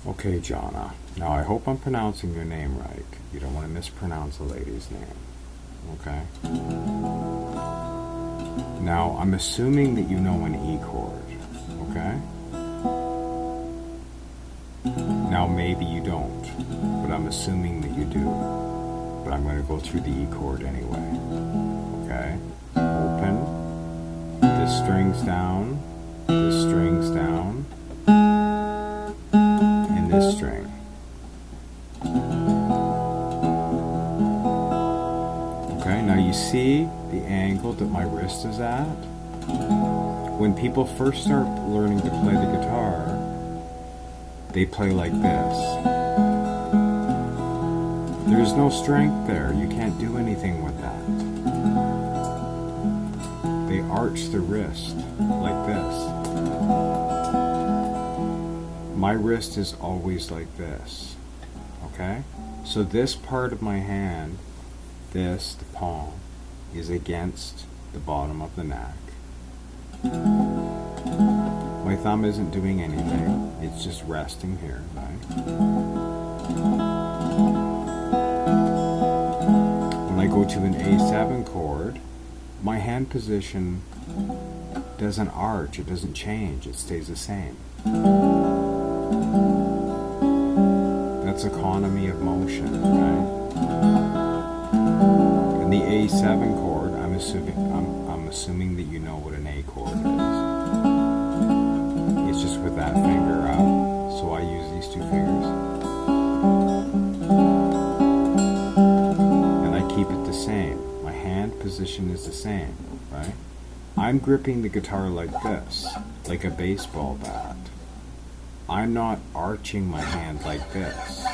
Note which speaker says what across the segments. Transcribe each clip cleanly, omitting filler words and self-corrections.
Speaker 1: Okay, Jonna. Now I hope I'm pronouncing your name right. You don't want to mispronounce a lady's name. Okay? Now I'm assuming that you know an E chord. Okay? Now maybe you don't, but I'm assuming that you do. But I'm going to go through the E chord anyway. Okay? Open. This string's down. This string's down. And this string. Okay, now you see the angle that my wrist is at? When people first start learning to play the guitar, they play like this. There's no strength there. You can't do anything with that. They arch the wrist like this. My wrist is always like this. Okay? So this part of my hand, the palm, is against the bottom of the neck. My thumb isn't doing anything. It's just resting here, right? When I go to an A7 chord, my hand position doesn't arch, it doesn't change, it stays the same. That's economy of motion, right? And the A7 chord, I'm assuming that you know what an A chord is. It's just with that finger up, so I use these two fingers. And I keep it the same. My hand position is the same, right? I'm gripping the guitar like this, like a baseball bat. I'm not arching my hand like this.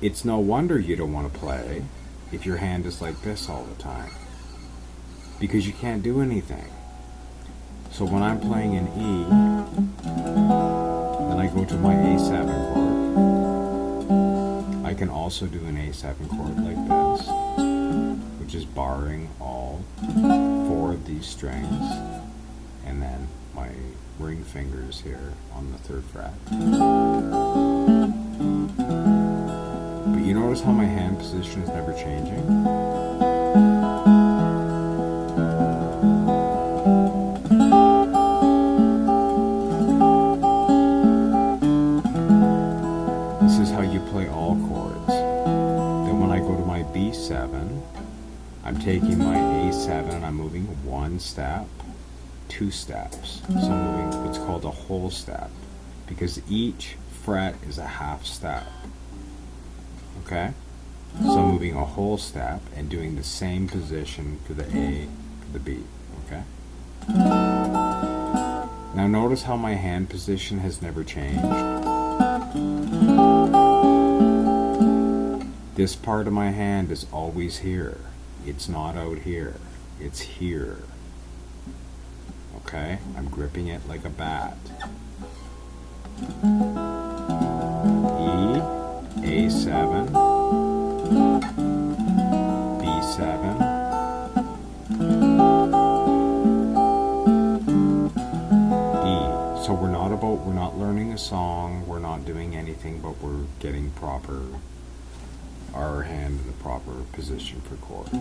Speaker 1: It's no wonder you don't want to play if your hand is like this all the time, because you can't do anything. So when I'm playing an E, then I go to my A7 chord. I can also do an A7 chord like this, which is barring all four of these strings, and then my ring fingers here on the 3rd fret. But you notice how my hand position is never changing? This is how you play all chords. Then when I go to my B7, I'm taking my A7 and I'm moving one step, 2 steps. So I'm moving what's called a whole step, because each fret is a half step. Okay? So I'm moving a whole step and doing the same position to the A, to the B. Okay? Now notice how my hand position has never changed. This part of my hand is always here. It's not out here. It's here. Okay? I'm gripping it like a bat. E, A7, B7, E. So we're not learning a song, we're not doing anything, but we're getting our hand in the proper position for chords.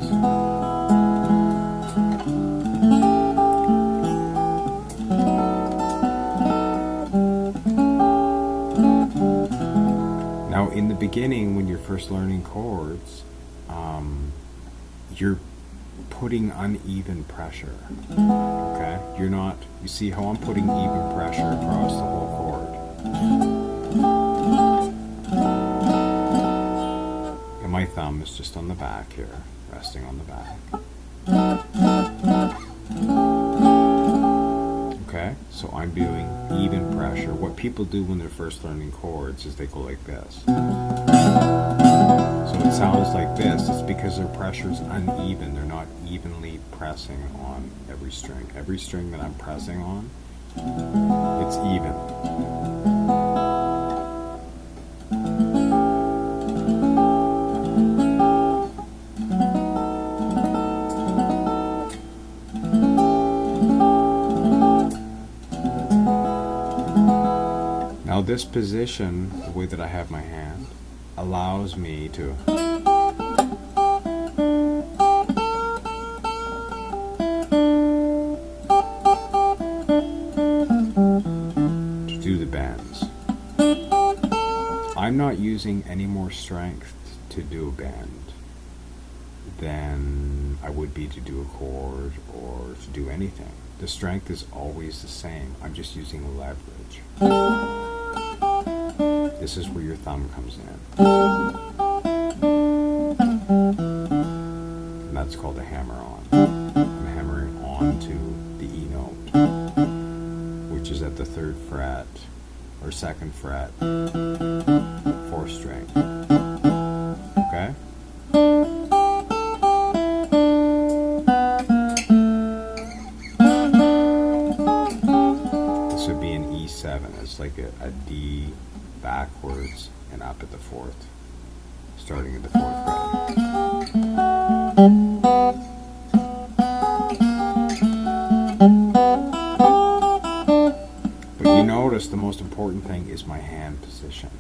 Speaker 1: Now, in the beginning, when you're first learning chords, you're putting uneven pressure. Okay? You see how I'm putting even pressure across the whole chord. And my thumb is just on the back here, resting on the back. Okay? So I'm doing even pressure. What people do when they're first learning chords is they go like this. So it sounds like this. It's because their pressure's uneven. They're not evenly pressing on every string. Every string that I'm pressing on, it's even. Now Now this position, the way that I have my hand, allows me to do the bends. I'm not using any more strength to do a bend than I would be to do a chord or to do anything. The strength is always the same. I'm just using leverage. This is where your thumb comes in. And that's called a hammer on. I'm hammering onto the E note, which is at the 3rd fret or 2nd fret, 4th string. Okay? This would be an E7. It's like a D backwards and up at the 4th, starting at the 4th fret. But you notice the most important thing is my hand position.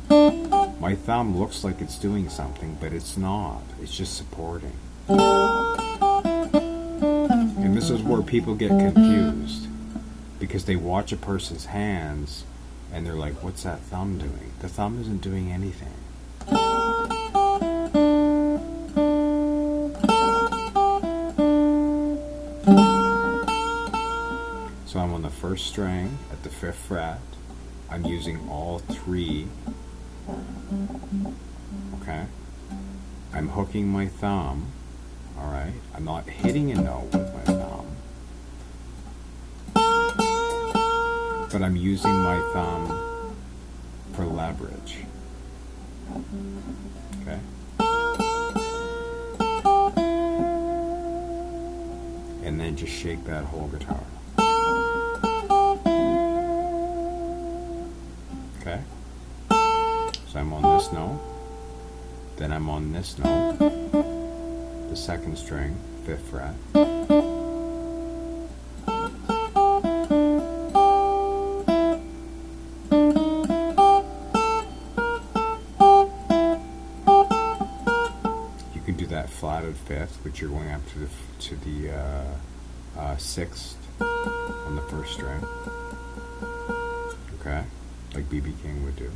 Speaker 1: My thumb looks like it's doing something, but it's not. It's just supporting. And this is where people get confused, because they watch a person's hands and they're like, what's that thumb doing? The thumb isn't doing anything. So I'm on the 1st string at the 5th fret. I'm using all 3. Okay? I'm hooking my thumb. Alright? I'm not hitting a note with my thumb, but I'm using my thumb for leverage. Okay? And then just shake that whole guitar. Okay? So I'm on this note, then I'm on this note, the 2nd string, 5th fret. You can do that flatted 5th, which you're going up to the 6th on the 1st string. Okay, like B.B. King would do.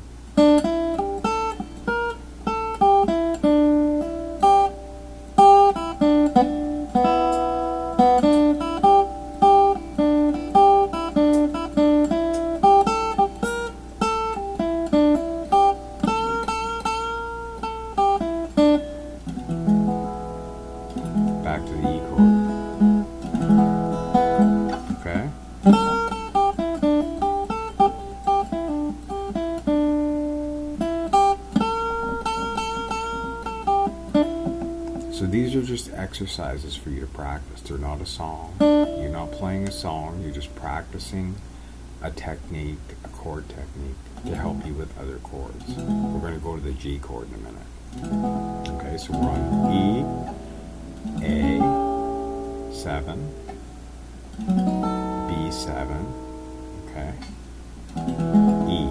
Speaker 1: Back to the E chord. Okay? So these are just exercises for you to practice. They're not a song. You're not playing a song. You're just practicing a technique, a chord technique, to help you with other chords. We're going to go to the G chord in a minute. Okay, so we're on E, A7, B7, okay, E,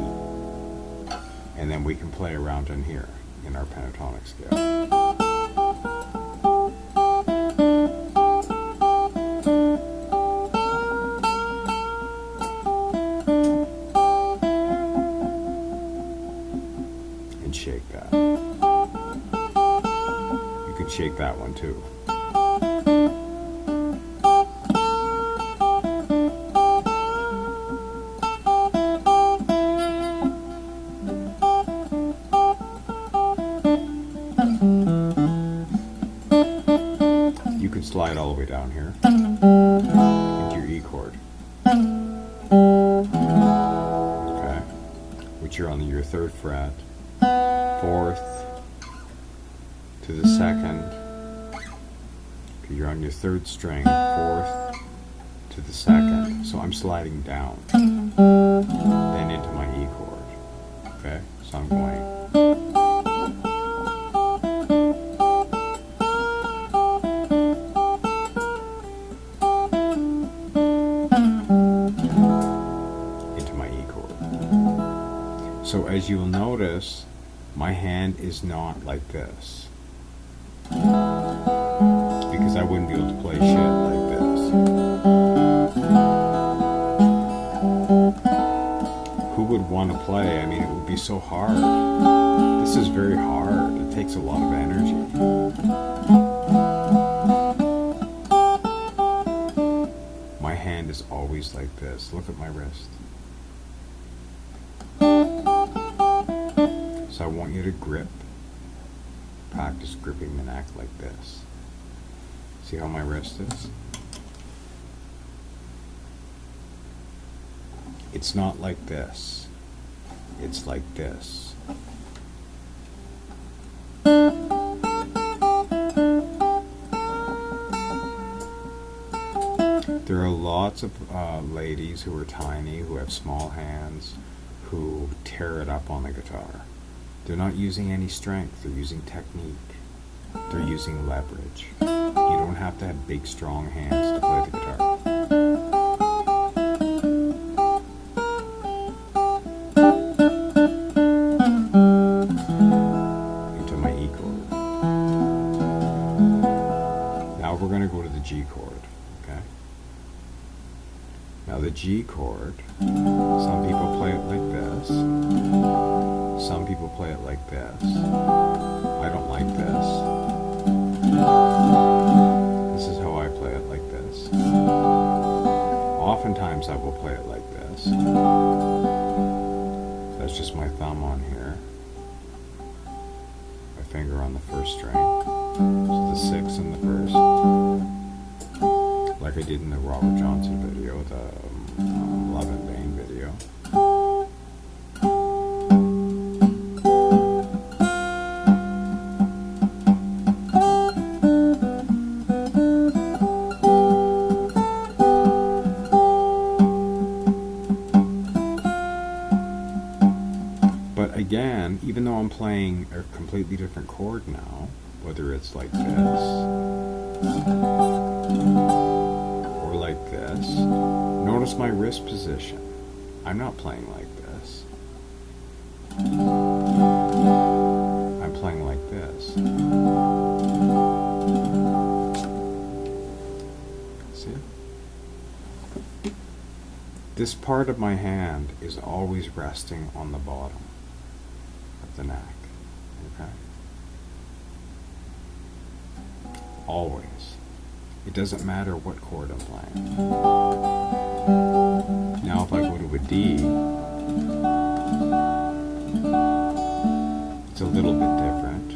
Speaker 1: and then we can play around in here in our pentatonic scale. And shake that. You could shake that one too. You can slide all the way down here into your E chord. Okay, which you're on your 3rd fret, 4th to the 2nd. Okay, you're on your 3rd string, 4th to the 2nd. So I'm sliding down, then into my E chord. Okay, so I'm going. So as you'll notice, my hand is not like this. Because I wouldn't be able to play shit like this. Who would want to play? I mean, it would be so hard. This is very hard. It takes a lot of energy. My hand is always like this. Look at my wrist. So I want you to grip. Practice gripping the neck like this. See how my wrist is? It's not like this. It's like this. There are lots of ladies who are tiny, who have small hands, who tear it up on the guitar. They're not using any strength, they're using technique. They're using leverage. You don't have to have big, strong hands to play the guitar. Into my E chord. Now we're going to go to the G chord. Okay? Now the G chord, some people play it like this. Some people play it like this. I don't like this. This is how I play it, like this. Oftentimes I will play it like this. That's just my thumb on here. My finger on the first string. So the 6 and the first. Like I did in the Robert Johnson video, the Love in Vain video. Again, even though I'm playing a completely different chord now, whether it's like this or like this, notice my wrist position. I'm not playing like this. I'm playing like this. See? This part of my hand is always resting on the bottom of the neck. Okay? Always. It doesn't matter what chord I'm playing. Now if I go to a D, it's a little bit different.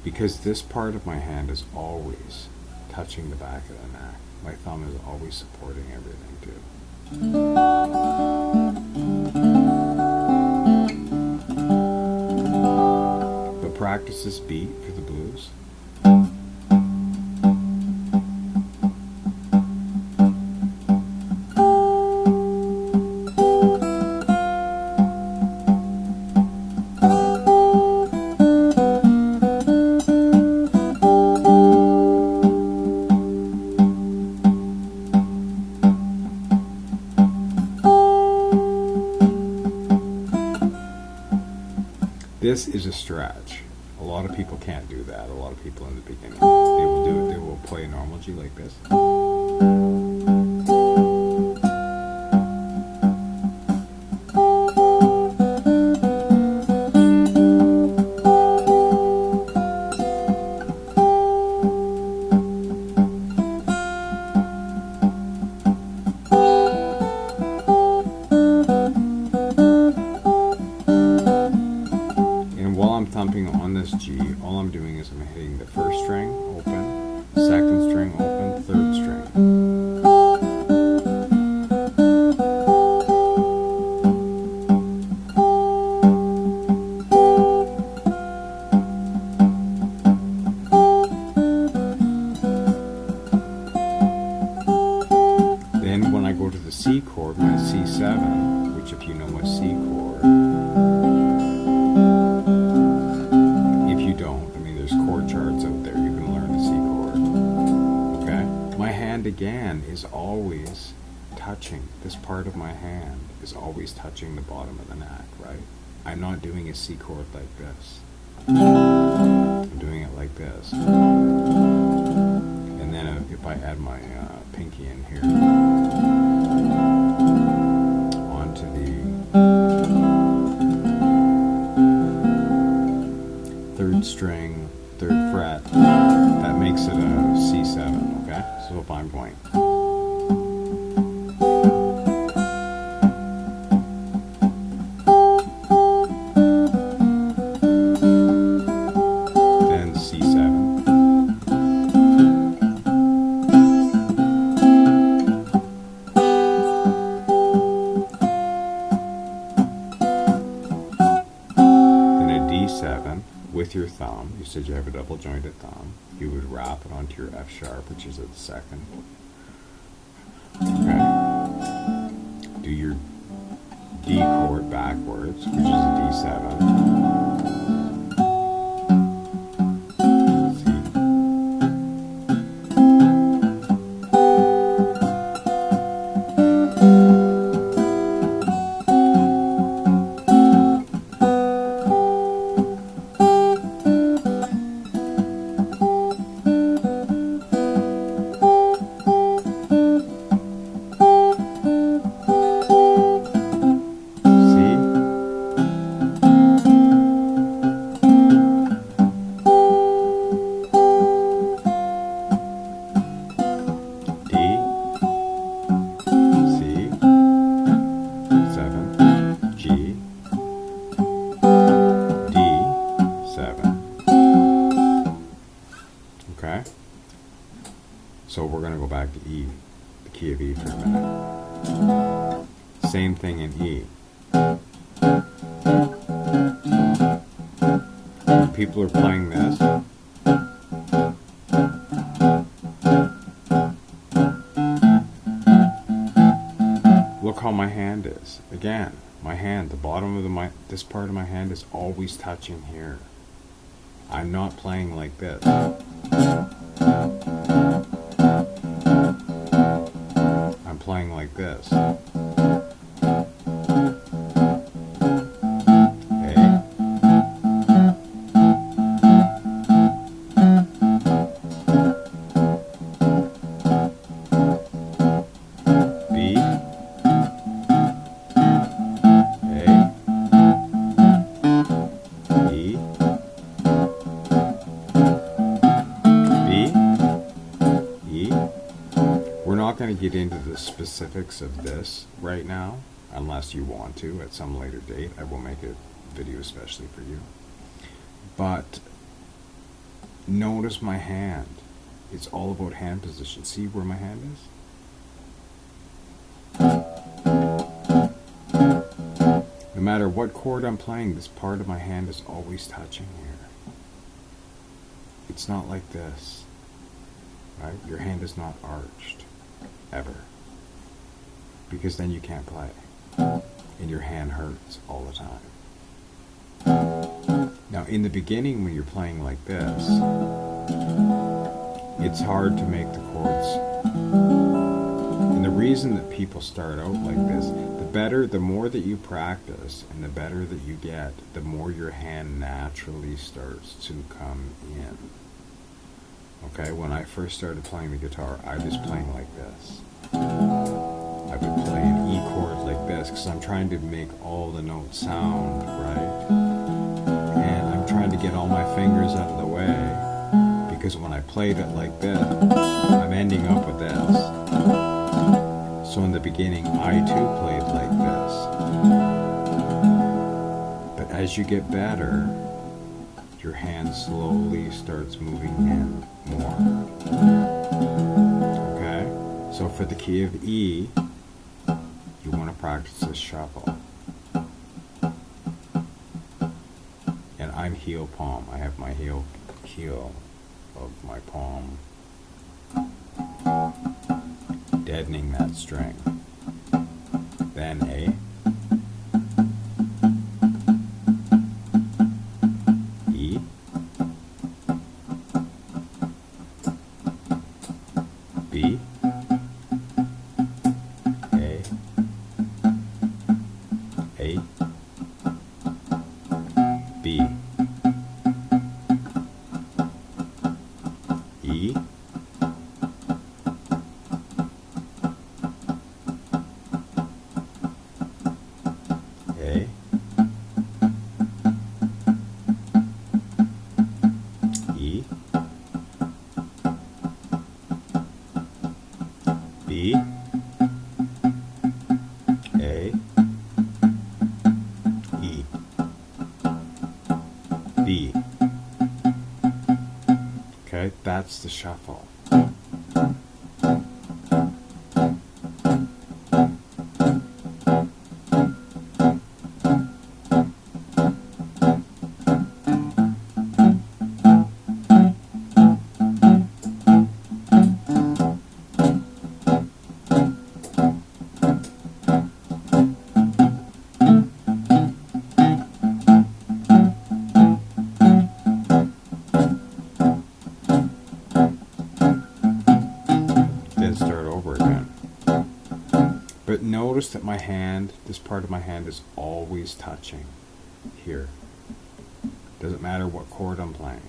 Speaker 1: Because this part of my hand is always touching the back of the neck. My thumb is always supporting everything too. But practice this beat for the blues. This is a stretch. A lot of people can't do that. A lot of people in the beginning, they will do it. They will play a normal G like this. Thumping on this G, all I'm doing is I'm hitting the first string open, second string open, third string. Then when I go to the C chord, my C7, which if you know a C chord, chord charts out there, you can learn the C chord. Okay? My hand again is always touching. This part of my hand is always touching the bottom of the neck, right? I'm not doing a C chord like this. I'm doing it like this. And then if I add my pinky in here onto the third string, third fret, that makes it a C7, okay? So if I'm going then C7, then a D7 with your thumb. You said you have a double jointed thumb. You would wrap it onto your F sharp, which is at the second. Okay. Do your D chord backwards, which is a D7. Okay? So we're going to go back to E, the key of E for a minute. Same thing in E. When people are playing this, look how my hand is. Again, my hand, the bottom of this part of my hand is always touching here. I'm not playing like this. I'm playing like this. Going to get into the specifics of this right now, unless you want to at some later date. I will make a video especially for you. But notice my hand. It's all about hand position. See where my hand is? No matter what chord I'm playing, this part of my hand is always touching here. It's not like this, right? Your hand is not arched. Ever. Because then you can't play. And your hand hurts all the time. Now in the beginning when you're playing like this, it's hard to make the chords. And the reason that people start out like this, the more that you practice and the better that you get, the more your hand naturally starts to come in. Okay, when I first started playing the guitar, I was playing like this. I would play an E chord like this because I'm trying to make all the notes sound right. And I'm trying to get all my fingers out of the way because when I played it like this, I'm ending up with this. So in the beginning, I too played like this. But as you get better, your hand slowly starts moving in more. Okay? So for the key of E, you want to practice this shuffle. And I'm heel palm. I have my heel of my palm deadening that string. Then A. B, A, A, B, E, A, E, B, A, E, B. Okay, that's the shuffle. Then start over again. But notice that my hand, this part of my hand is always touching here. Doesn't matter what chord I'm playing.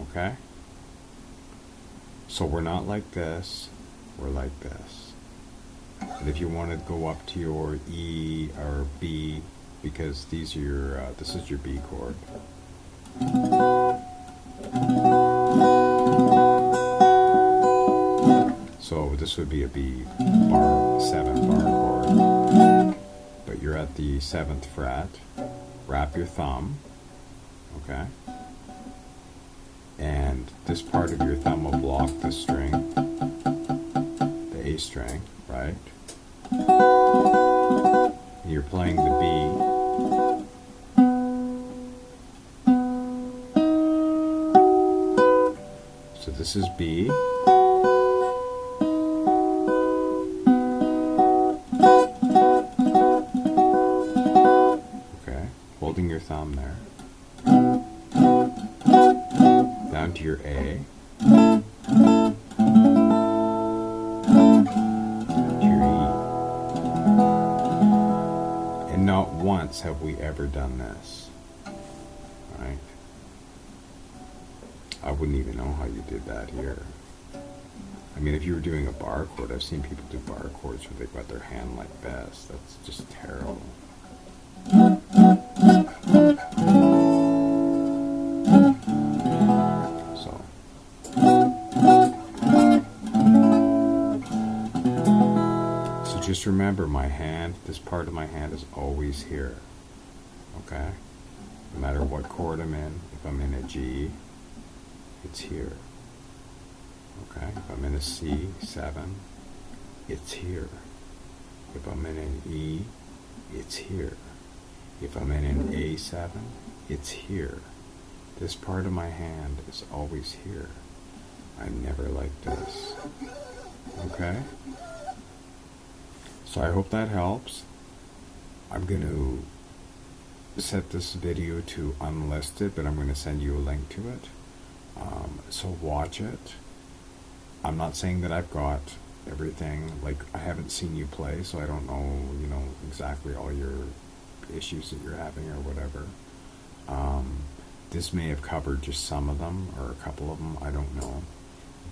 Speaker 1: Okay? So we're not like this, we're like this. And if you want to go up to your E or B, because these are your, this is your B chord. So this would be a B bar, 7 bar chord. But you're at the 7th fret. Wrap your thumb, okay? And this part of your thumb will block the string, the A string, right? You're playing the B. So this is B. Holding your thumb there. Down to your A. To your E. And not once have we ever done this. Right? I wouldn't even know how you did that here. I mean, if you were doing a bar chord, I've seen people do bar chords where they've got their hand like this. That's just terrible. So just remember, my hand, this part of my hand is always here. Okay? No matter what chord I'm in, if I'm in a G, it's here. Okay? If I'm in a C7, it's here. If I'm in an E, it's here. If I'm in an A7, it's here. This part of my hand is always here. I'm never like this. Okay? So I hope that helps. I'm going to set this video to unlisted, but I'm going to send you a link to it. So watch it. I'm not saying that I've got everything. Like, I haven't seen you play, so I don't know, exactly all your issues that you're having or whatever. This may have covered just some of them or a couple of them, I don't know.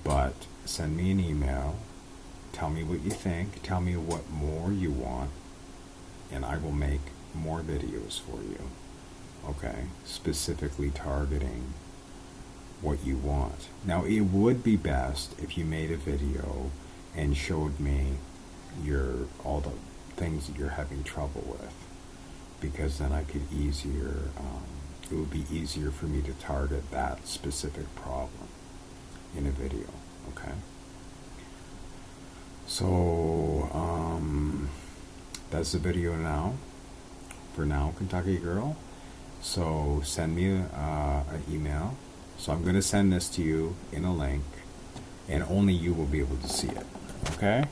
Speaker 1: But send me an email, tell me what you think, tell me what more you want, and I will make more videos for you, okay, specifically targeting what you want. Now, it would be best if you made a video and showed me all the things that you're having trouble with, because then I could it would be easier for me to target that specific problem in a video, okay? So, that's the video now, for now, Kentucky Girl. So, send me an email. So I'm going to send this to you in a link, and only you will be able to see it, okay?